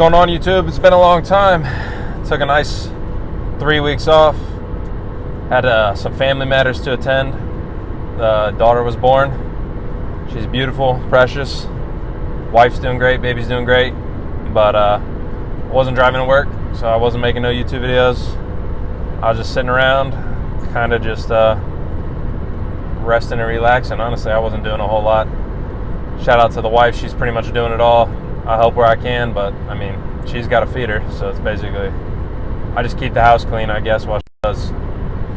going on, YouTube? It's been a long time. Took a nice 3 weeks off. Had some family matters to attend. The daughter was born. She's beautiful, precious. Wife's doing great, baby's doing great. But wasn't driving to work, so I wasn't making no YouTube videos. I was just sitting around, kind of just resting and relaxing. Honestly, I wasn't doing a whole lot. Shout out to the wife. She's pretty much doing it all. I help where I can, but I mean, she's got to feed her, so it's basically, I just keep the house clean, I guess, while she does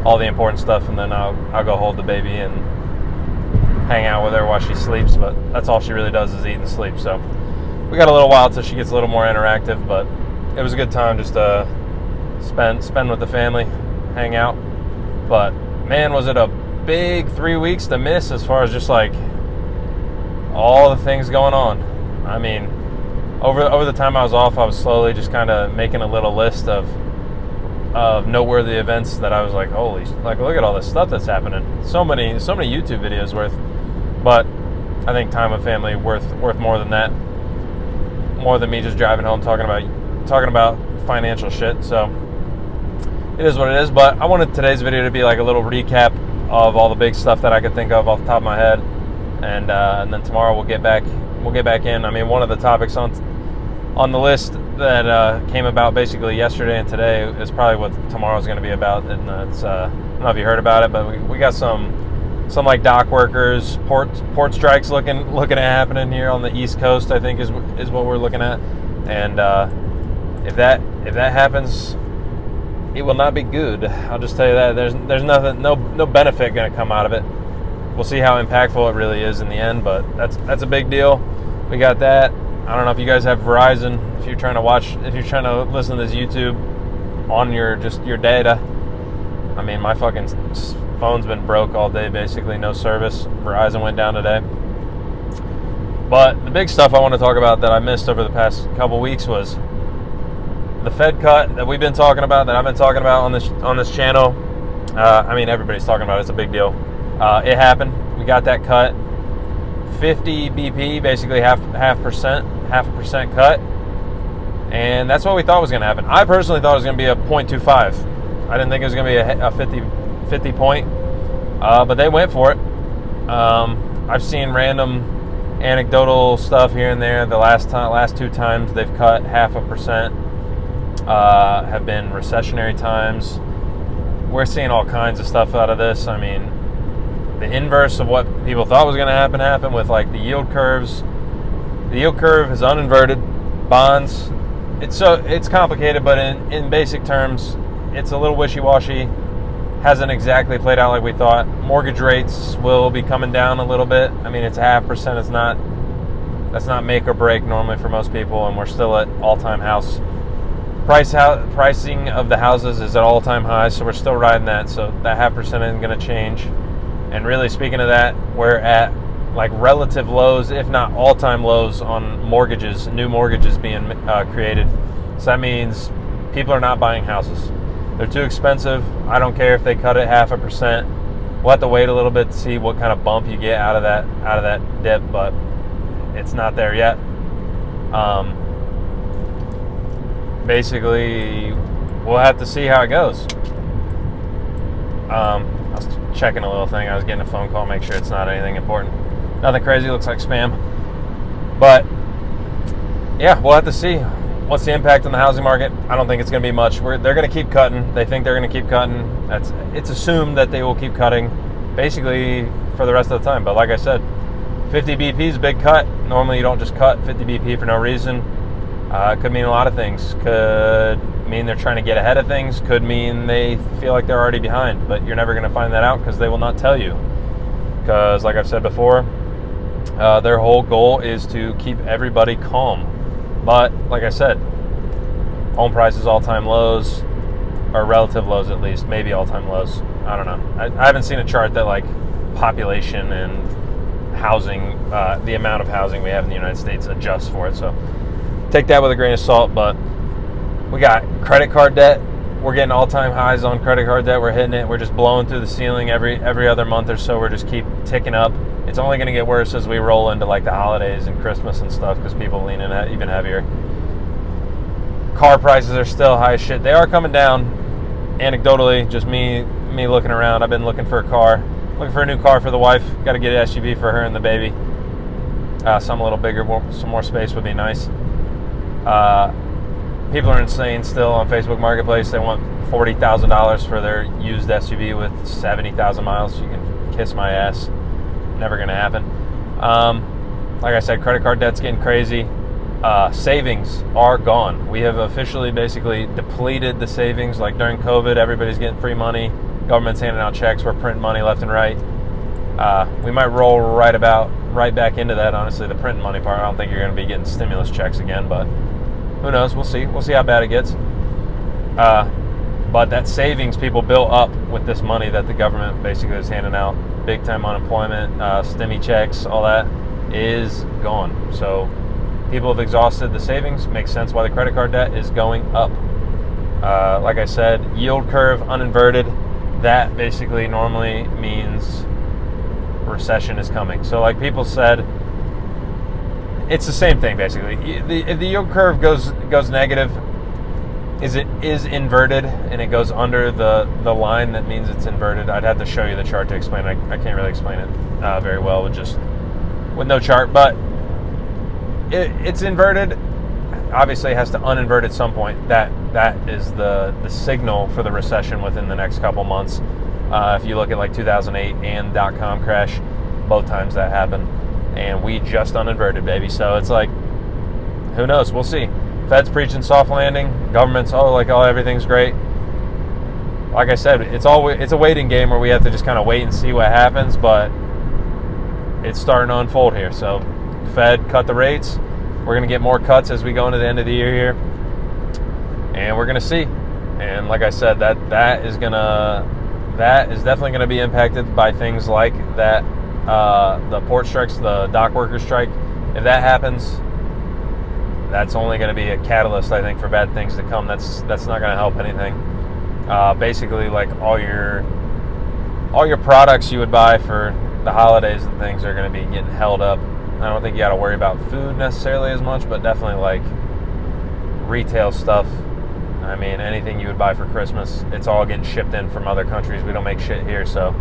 all the important stuff, and then I'll go hold the baby and hang out with her while she sleeps. But that's all she really does is eat and sleep. So we got a little while till she gets a little more interactive, but it was a good time just to spend with the family, hang out. But man, was it a big 3 weeks to miss as far as just like all the things going on. I mean, over the time I was off, I was slowly just kind of making a little list of noteworthy events that I was like, holy, like, look at all this stuff that's happening. So many YouTube videos worth. But I think time with family worth more than that. More than me just driving home talking about financial shit. So it is what it is. But I wanted today's video to be like a little recap of all the big stuff that I could think of off the top of my head, and then tomorrow we'll get back in. I mean, one of the topics on the list that came about basically yesterday and today is probably what tomorrow's going to be about, and it's I don't know if you heard about it, but we got some like dock workers, port strikes looking at happening here on the East Coast. I think is what we're looking at, and if that happens, it will not be good. I'll just tell you that. There's nothing, no benefit going to come out of it. We'll see how impactful it really is in the end, but that's a big deal. We got that. I don't know if you guys have Verizon. If you're trying to listen to this YouTube on your data. I mean, my fucking phone's been broke all day, basically no service. Verizon went down today. But the big stuff I want to talk about that I missed over the past couple weeks was the Fed cut that we've been talking about, that I've been talking about on this channel. I mean, everybody's talking about it. It's a big deal. It happened. We got that cut. 50 BP, basically half a percent cut. And that's what we thought was going to happen. I personally thought it was going to be a 0.25. I didn't think it was going to be a 50 point. But they went for it. I've seen random anecdotal stuff here and there. The last two times they've cut 0.5% have been recessionary times. We're seeing all kinds of stuff out of this. I mean, the inverse of what people thought was going to happen with like the yield curves. The yield curve is uninverted. Bonds, it's complicated, but in basic terms, it's a little wishy-washy. Hasn't exactly played out like we thought. Mortgage rates will be coming down a little bit. I mean, it's 0.5%. That's not make or break normally for most people, and we're still at all-time house. Pricing of the houses is at all-time highs, so we're still riding that. So that 0.5% isn't going to change. And really, speaking of that, we're at like relative lows, if not all-time lows, on mortgages, new mortgages being created. So that means people are not buying houses. They're too expensive. I don't care if they cut it 0.5%. We'll have to wait a little bit to see what kind of bump you get out of that dip, but it's not there yet. Basically, we'll have to see how it goes. I was checking a little thing. I was getting a phone call, make sure it's not anything important. Nothing crazy, looks like spam. But yeah, we'll have to see. What's the impact on the housing market? I don't think it's going to be much. They're going to keep cutting. They think they're going to keep cutting. It's assumed that they will keep cutting basically for the rest of the time. But like I said, 50 BP is a big cut. Normally you don't just cut 50 BP for no reason. It could mean a lot of things. Could mean they're trying to get ahead of things. Could mean they feel like they're already behind. But you're never going to find that out because they will not tell you. Because like I've said before, their whole goal is to keep everybody calm. But like I said, home prices all-time lows, or relative lows at least, maybe all-time lows. I don't know. I haven't seen a chart that like population and housing, the amount of housing we have in the United States adjusts for it. So take that with a grain of salt. But we got credit card debt. We're getting all-time highs on credit card debt. We're hitting it. We're just blowing through the ceiling every other month or so. We're just keep ticking up. It's only going to get worse as we roll into like the holidays and Christmas and stuff because people lean in even heavier. Car prices are still high as shit. They are coming down. Anecdotally, just me looking around. I've been looking for a car, looking for a new car for the wife. Got to get an SUV for her and the baby. Some a little bigger, some more space would be nice. People are insane still on Facebook Marketplace. They want $40,000 for their used SUV with 70,000 miles. You can kiss my ass. Never going to happen. Like I said, credit card debt's getting crazy. Savings are gone. We have officially basically depleted the savings. Like during COVID, everybody's getting free money. Government's handing out checks. We're printing money left and right. We might roll right back into that, honestly, the printing money part. I don't think you're going to be getting stimulus checks again, but who knows? We'll see. We'll see how bad it gets. But that savings people built up with this money that the government basically is handing out, big time unemployment, stimmy checks, all that is gone. So people have exhausted the savings. Makes sense why the credit card debt is going up. Like I said, yield curve uninverted. That basically normally means recession is coming. So like people said, it's the same thing basically. If the yield curve goes negative, is inverted and it goes under the line, that means it's inverted. I'd have to show you the chart to explain it. I can't really explain it very well with no chart, but it's inverted. Obviously it has to uninvert at some point. That is the signal for the recession within the next couple months. If you look at like 2008 and .com crash, both times that happened, and we just uninverted, baby. So it's like, who knows? We'll see. Fed's preaching soft landing. Government's everything's great. Like I said, it's a waiting game where we have to just kind of wait and see what happens. But it's starting to unfold here. So Fed cut the rates. We're going to get more cuts as we go into the end of the year here, and we're going to see. And like I said, that is definitely going to be impacted by things like that, the port strikes, the dock workers strike. If that happens, that's only going to be a catalyst, I think, for bad things to come. That's not going to help anything. Basically, like all your products you would buy for the holidays and things are going to be getting held up. I don't think you got to worry about food necessarily as much, but definitely like retail stuff. I mean, anything you would buy for Christmas, it's all getting shipped in from other countries. We don't make shit here, so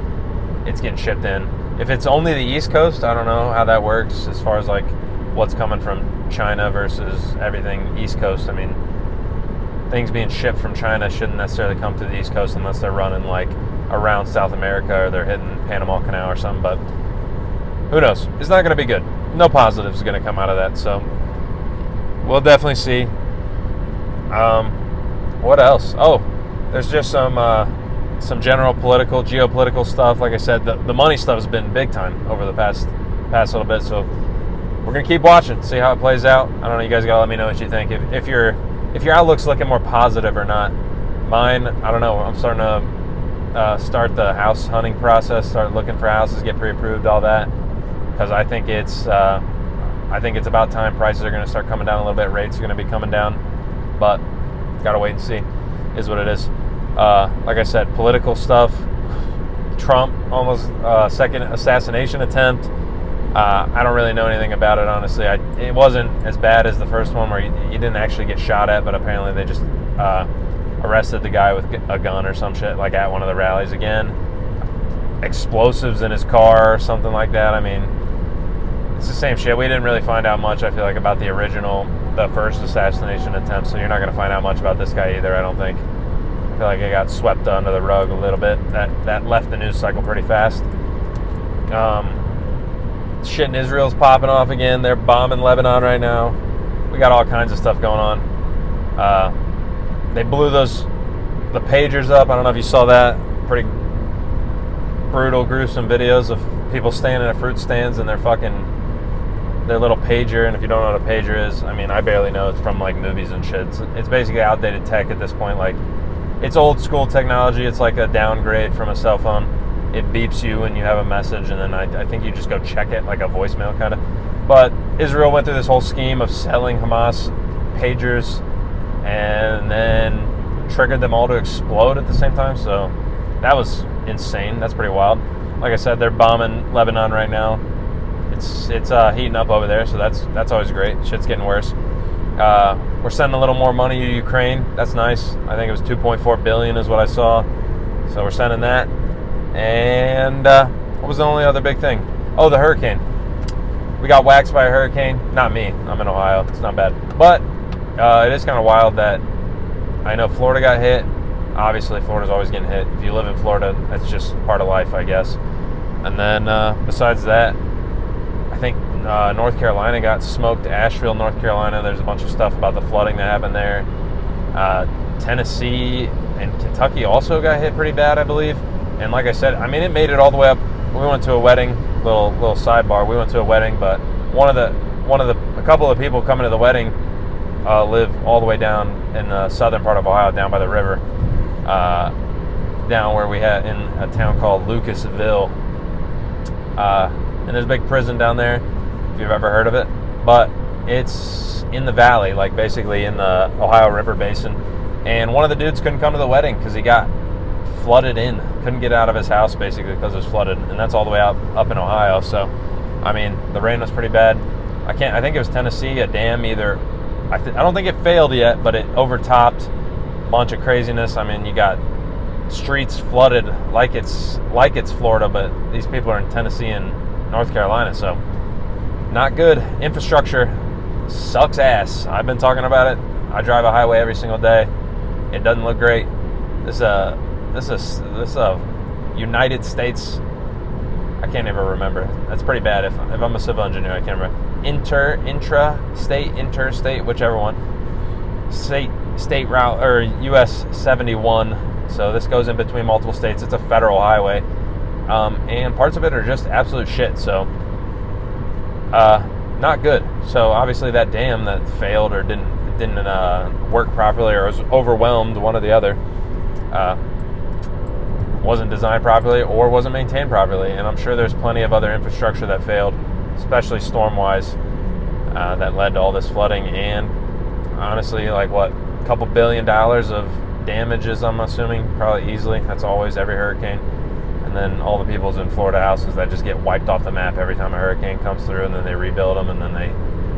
it's getting shipped in. If it's only the East Coast, I don't know how that works as far as like what's coming from China versus everything East Coast. I mean, things being shipped from China shouldn't necessarily come to the East Coast unless they're running like around South America or they're hitting Panama Canal or something, but who knows? It's not going to be good. No positives are going to come out of that, so we'll definitely see. What else? Oh, there's just some general geopolitical stuff. Like I said, the money stuff has been big time over the past little bit, so we're going to keep watching, see how it plays out. I don't know, you guys got to let me know what you think. If your outlook's looking more positive or not. Mine, I don't know. I'm starting to start the house hunting process, start looking for houses, get pre-approved, all that. Because I think it's about time. Prices are going to start coming down a little bit. Rates are going to be coming down, but gotta wait and see. Is what it is. Like I said, political stuff. Trump almost second assassination attempt. I don't really know anything about it, honestly. It wasn't as bad as the first one where he didn't actually get shot at, but apparently they just arrested the guy with a gun or some shit, like at one of the rallies again. Explosives in his car or something like that. I mean, it's the same shit. We didn't really find out much, I feel like, about the first assassination attempt, so you're not going to find out much about this guy either, I don't think. I feel like it got swept under the rug a little bit. That left the news cycle pretty fast. Shit in Israel's popping off again. They're bombing Lebanon right now. We got all kinds of stuff going on. They blew the pagers up. I don't know if you saw that. Pretty brutal, gruesome videos of people standing at fruit stands and their little pager. And if you don't know what a pager is, I mean, I barely know. It's from like movies and shit. It's basically outdated tech at this point. Like, it's old school technology. It's like a downgrade from a cell phone. It beeps you when you have a message, and then I think you just go check it, like a voicemail kind of. But Israel went through this whole scheme of selling Hamas pagers and then triggered them all to explode at the same time. So that was insane. That's pretty wild. Like I said, they're bombing Lebanon right now. It's heating up over there, so that's always great. Shit's getting worse. We're sending a little more money to Ukraine. That's nice. I think it was 2.4 billion is what I saw. So we're sending that. And what was the only other big thing? Oh, the hurricane. We got waxed by a hurricane. Not me. I'm in Ohio. It's not bad. But it is kind of wild that I know Florida got hit. Obviously, Florida's always getting hit. If you live in Florida, that's just part of life, I guess. And then besides that, I think North Carolina got smoked. Asheville, North Carolina, there's a bunch of stuff about the flooding that happened there. Tennessee and Kentucky also got hit pretty bad, I believe. And like I said, I mean, it made it all the way up. We went to a wedding, little sidebar. We went to a wedding, but a couple of people coming to the wedding live all the way down in the southern part of Ohio, down by the river, down where we had in a town called Lucasville. And there's a big prison down there, if you've ever heard of it. But it's in the valley, like basically in the Ohio River Basin. And one of the dudes couldn't come to the wedding because he got flooded in. Couldn't get out of his house basically because it was flooded. And that's all the way up in Ohio. So, I mean, the rain was pretty bad. I think it was Tennessee, a dam either. I don't think it failed yet, but it overtopped a bunch of craziness. I mean, you got streets flooded like it's Florida, but these people are in Tennessee and North Carolina, so not good. Infrastructure sucks ass. I've been talking about it. I drive a highway every single day. It doesn't look great. This is United States. I can't even remember. That's pretty bad. If I'm a civil engineer, I can't remember. Interstate, whichever one. State route or US 71. So this goes in between multiple states. It's a federal highway, and parts of it are just absolute shit. So, not good. So obviously that dam that failed or didn't work properly or was overwhelmed, one or the other, wasn't designed properly or wasn't maintained properly. And I'm sure there's plenty of other infrastructure that failed, especially storm-wise, that led to all this flooding. And honestly, like what, a couple $1 billion of damages, I'm assuming, probably easily. That's always every hurricane. And then all the people's in Florida houses that just get wiped off the map every time a hurricane comes through, and then they rebuild them, and then they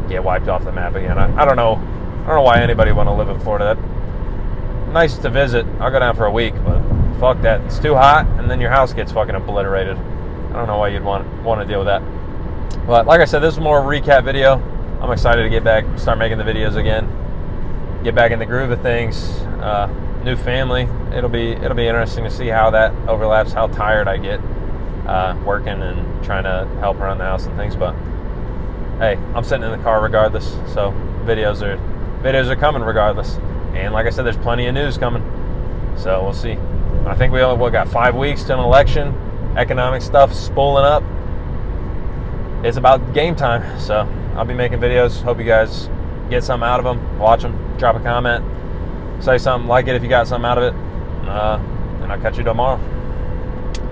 get wiped off the map again. I don't know why anybody want to live in Florida. That's nice to visit. I'll go down for a week, but fuck that. It's too hot, and then your house gets fucking obliterated. I don't know why you'd want to deal with that. But like I said, this is more a recap video. I'm excited to get back, start making the videos again, get back in the groove of things. New family. It'll be interesting to see how that overlaps, how tired I get working and trying to help around the house and things. But hey, I'm sitting in the car regardless, so videos are coming regardless. And like I said, there's plenty of news coming, so we'll see. I think we got 5 weeks to an election. Economic stuff spooling up. It's about game time, so I'll be making videos. Hope you guys get something out of them. Watch them. Drop a comment. Say something, like it if you got something out of it. And I'll catch you tomorrow.